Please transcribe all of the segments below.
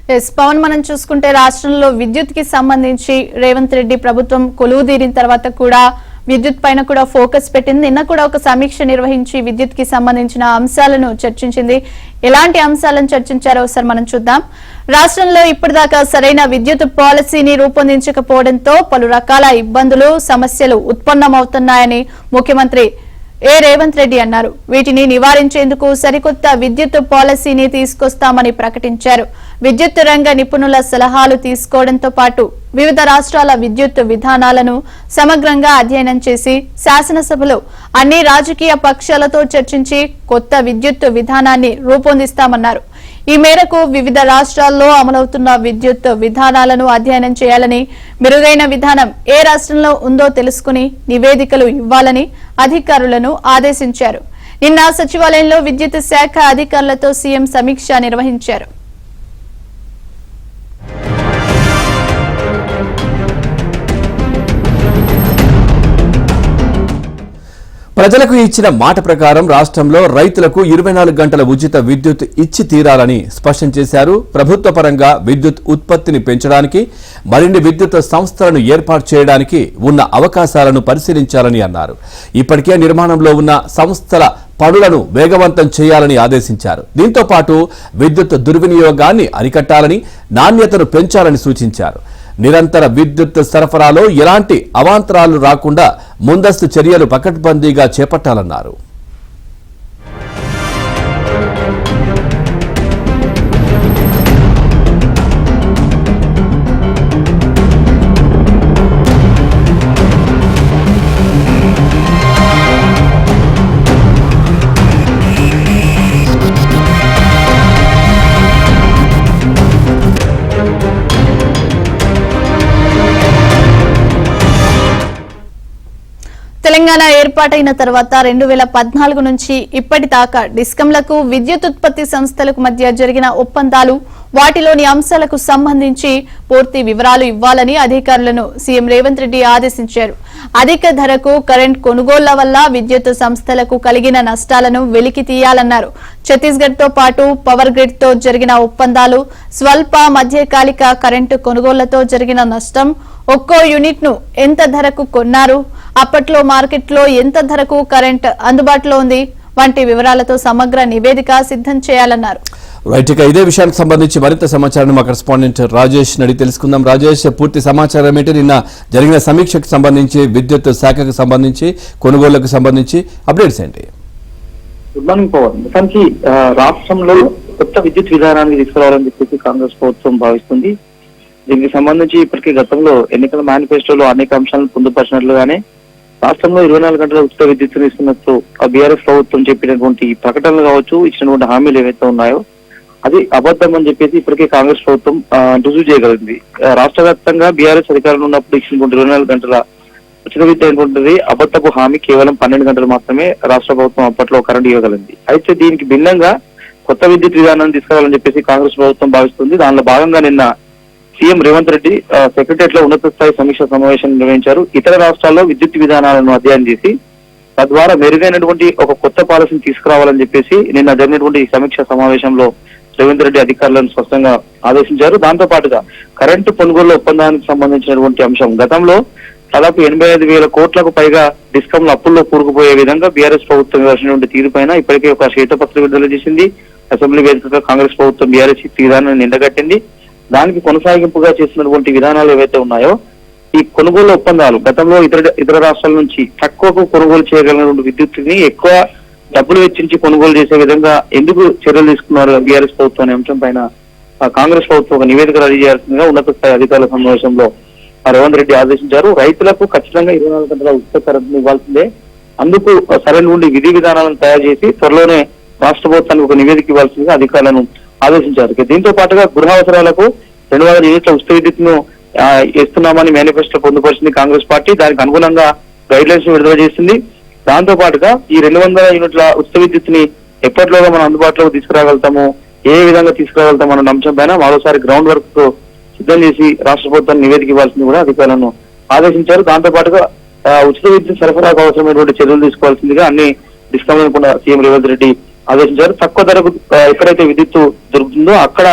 పవన్ మనం చూసుకుంటే రాష్ట్రంలో విద్యుత్ కి సంబంధించి రేవంత్ రెడ్డి ప్రభుత్వం కొలువుదీరిన తర్వాత కూడా విద్యుత్ పైన కూడా ఫోకస్ పెట్టింది. నిన్న కూడా ఒక సమీక్ష నిర్వహించి విద్యుత్ కి సంబంధించిన అంశాలను చర్చించింది. ఎలాంటి అంశాలను చర్చించారో ఒకసారి మనం చూద్దాం. రాష్ట్రంలో ఇప్పటిదాకా సరైన విద్యుత్ పాలసీని రూపొందించకపోవడంతో పలు రకాల ఇబ్బందులు సమస్యలు ఉత్పన్నమవుతున్నాయని ముఖ్యమంత్రి రేవంత్ రెడ్డి అన్నారు. వీటిని నివారించేందుకు సరికొత్త విద్యుత్ పాలసీని తీసుకొస్తామని ప్రకటించారు. విద్యుత్ రంగ నిపుణుల సలహాలు తీసుకోవడంతో పాటు వివిధ రాష్ట్రాల విద్యుత్ విధానాలను సమగ్రంగా అధ్యయనం చేసి శాసనసభలో అన్ని రాజకీయ పక్షాలతో చర్చించి కొత్త విద్యుత్ విధానాన్ని రూపొందిస్తామన్నారు. ఈ మేరకు వివిధ రాష్ట్రాల్లో అమలవుతున్న విద్యుత్ విధానాలను అధ్యయనం చేయాలని, మెరుగైన విధానం ఏ రాష్ట్రంలో ఉందో తెలుసుకుని నివేదికలు ఇవ్వాలని అధికారులను ఆదేశించారు. నిన్న సచివాలయంలో విద్యుత్ శాఖ అధికారులతో సీఎం సమీక్ష నిర్వహించారు. ప్రజలకు ఇచ్చిన మాట ప్రకారం రాష్ట్రంలో రైతులకు 24 గంటల ఉచిత విద్యుత్ ఇచ్చి తీరాలని స్పష్టం చేశారు. ప్రభుత్వ పరంగా విద్యుత్ ఉత్పత్తిని పెంచడానికి, మరిన్ని విద్యుత్ సంస్థలను ఏర్పాటు చేయడానికి ఉన్న అవకాశాలను పరిశీలించాలని అన్నారు. ఇప్పటికే నిర్మాణంలో ఉన్న సంస్థల పనులను వేగవంతం చేయాలని ఆదేశించారు. దీంతో పాటు విద్యుత్ దుర్వినియోగాన్ని అరికట్టాలని, నాణ్యతను పెంచాలని సూచించారు. నిరంతర విద్యుత్ సరఫరాలో ఎలాంటి అవాంతరాలు రాకుండా ముందస్తు చర్యలు పకడ్బందీగా చేపట్టాలన్నారు. తెలంగాణ ఏర్పాటైన తర్వాత 2014 నుంచి ఇప్పటిదాకా డిస్కంలకు, విద్యుత్ ఉత్పత్తి సంస్థలకు మధ్య జరిగిన ఒప్పందాలు, వాటిలోని అంశాలకు సంబంధించి పూర్తి వివరాలు ఇవ్వాలని అధికారులను సీఎం రేవంత్ రెడ్డి ఆదేశించారు. అధిక ధరకు కరెంట్ కొనుగోళ్ల వల్ల విద్యుత్ సంస్థలకు కలిగిన నష్టాలను వెలికి తీయాలన్నారు. ఛత్తీస్గఢ్ తో పాటు పవర్ గ్రిడ్ తో జరిగిన ఒప్పందాలు, స్వల్ప మధ్యకాలిక కరెంటు కొనుగోళ్లతో జరిగిన నష్టం, ఒక్కో యూనిట్ ను ఎంత ధరకు కొన్నారు, అప్పట్లో మార్కెట్లో ఎంత ధరకు కరెంట్ అందుబాటులో ఉంది వంటి వివరాలతో సమగ్ర నివేదిక సిద్ధం చేయాలన్నారు. రైట్, ఇక ఇదే విషయానికి సంబంధించి మరింత సమాచారం మా కరెస్పాండెంట్ రాజేష్ అడిగి తెలుసుకుందాం. రాజేష్, పూర్తి సమాచారం ఏంటి? నిన్న జరిగిన సమీక్షకు సంబంధించి, విద్యుత్ శాఖకు సంబంధించి, కొనుగోళ్లకు సంబంధించి అప్డేట్స్ ఏంటి? Good morning Pawan. మొత్తానికి రాష్ట్రంలో కొత్త విద్యుత్ విధానాన్ని తీసుకురావాలని చెప్పేసి కాంగ్రెస్ ప్రభుత్వం భావిస్తుంది. దీనికి సంబంధించి ఇప్పటికే గతంలో ఎన్నికల మేనిఫెస్టోలో అనేక అంశాలను పొందుపరిచినట్లుగానే రాష్ట్రంలో 24 గంటల ఉచిత విద్యుత్తును ఇస్తున్నట్టు బీఆర్ఎస్ ప్రభుత్వం చెప్పినటువంటి ప్రకటనలు కావచ్చు, ఇచ్చినటువంటి హామీలు ఏవైతే ఉన్నాయో అది అబద్ధం అని చెప్పేసి ఇప్పటికే కాంగ్రెస్ ప్రభుత్వం రుజువు చేయగలిగింది. రాష్ట్ర వ్యాప్తంగా బీఆర్ఎస్ అధికారంలో ఉన్నప్పుడు ఇచ్చినటువంటి 24 గంటల ఉచిత విద్యుత్ అయినటువంటిది అబద్ధపు హామీ. కేవలం 12 గంటలు మాత్రమే రాష్ట్ర ప్రభుత్వం అప్పట్లో కరెంట్ ఇవ్వగలిగింది. అయితే దీనికి భిన్నంగా కొత్త విద్యుత్ విధానాన్ని తీసుకురావాలని చెప్పేసి కాంగ్రెస్ ప్రభుత్వం భావిస్తుంది. దానిలో భాగంగా నిన్న సీఎం రేవంత్ రెడ్డి సెక్రటరియట్ లో ఉన్నత స్థాయి సమీక్ష సమావేశం నిర్వహించారు. ఇతర రాష్ట్రాల్లో విద్యుత్ విధానాలను అధ్యయనం చేసి తద్వారా మెరుగైనటువంటి ఒక కొత్త పాలసీని తీసుకురావాలని చెప్పేసి నిన్న జరిగినటువంటి ఈ సమీక్ష సమావేశంలో రేవంత్ రెడ్డి అధికారులను స్పష్టంగా ఆదేశించారు. దాంతో పాటుగా కరెంటు కొనుగోలు ఒప్పందానికి సంబంధించినటువంటి అంశం, గతంలో దాదాపు 85,000 కోట్లకు పైగా డిస్కంలు అప్పుల్లో కూరుకుపోయే విధంగా బీఆర్ఎస్ ప్రభుత్వం ఇవ్వాల్సినటువంటి తీరుపైన ఇప్పటికే ఒక శ్వేతపత్రం విడుదల చేసింది. అసెంబ్లీ వేదికగా కాంగ్రెస్ ప్రభుత్వం బీఆర్ఎస్ విధానాన్ని నిండగట్టింది. దానికి కొనసాగింపుగా చేసినటువంటి విధానాలు ఏవైతే ఉన్నాయో, ఈ కొనుగోలు ఒప్పందాలు గతంలో ఇతర రాష్ట్రాల నుంచి తక్కువకు కొనుగోలు చేయగలిగినటువంటి విద్యుత్తుని ఎక్కువ డబ్బులు వెచ్చించి కొనుగోలు చేసే విధంగా ఎందుకు చర్యలు తీసుకున్నారు బీఆర్ఎస్ ప్రభుత్వం అనే అంశం పైన కాంగ్రెస్ ప్రభుత్వం ఒక నివేదిక రెడీ చేయాల్సిందిగా ఉన్నత స్థాయి అధికారుల సమావేశంలో రేవంత్ రెడ్డి ఆదేశించారు. రైతులకు ఖచ్చితంగా 24 గంటల ఉచిత కరెంట్ ఇవ్వాల్సిందే. అందుకు సరైన విధి విధానాలను తయారు చేసి త్వరలోనే రాష్ట్ర ప్రభుత్వానికి ఒక నివేదిక ఇవ్వాల్సిందిగా అధికారులను ఆదేశించారు. దీంతో పాటుగా గృహ అవసరాలకు 200 యూనిట్ల ఉచిత విద్యుత్తును ఇస్తున్నామని మేనిఫెస్టో పొందుపరిచింది కాంగ్రెస్ పార్టీ. దానికి అనుగుణంగా గైడ్ లైన్స్ విడుదల చేసింది. దాంతో పాటుగా ఈ 200 యూనిట్ల ఉచిత విద్యుత్తుని ఎప్పటిలోగా మనం అందుబాటులోకి తీసుకురాగలుగుతాము, ఏ విధంగా తీసుకురాగలుగుతాం అన్న అంశం పైన మరోసారి గ్రౌండ్ వర్క్ సిద్ధం చేసి రాష్ట్ర ప్రభుత్వాన్ని నివేదిక ఇవ్వాల్సింది కూడా అధికారులను ఆదేశించారు. దాంతో పాటుగా ఉచిత విద్యుత్ సరఫరాకు అవసరమైనటువంటి చర్యలు తీసుకోవాల్సిందిగా అన్ని డిస్కంలను కూడా సీఎం రేవంత్ రెడ్డి ఆదేశించారు. తక్కువ ధరకు ఎక్కడైతే విద్యుత్తు దొరుకుతుందో అక్కడ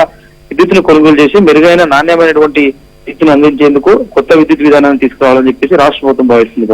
విద్యుత్తును కొనుగోలు చేసి మెరుగైన నాణ్యమైనటువంటి విద్యుత్తును అందించేందుకు కొత్త విద్యుత్ విధానాన్ని తీసుకురావాలని చెప్పేసి రాష్ట్ర ప్రభుత్వం భావిస్తుంది.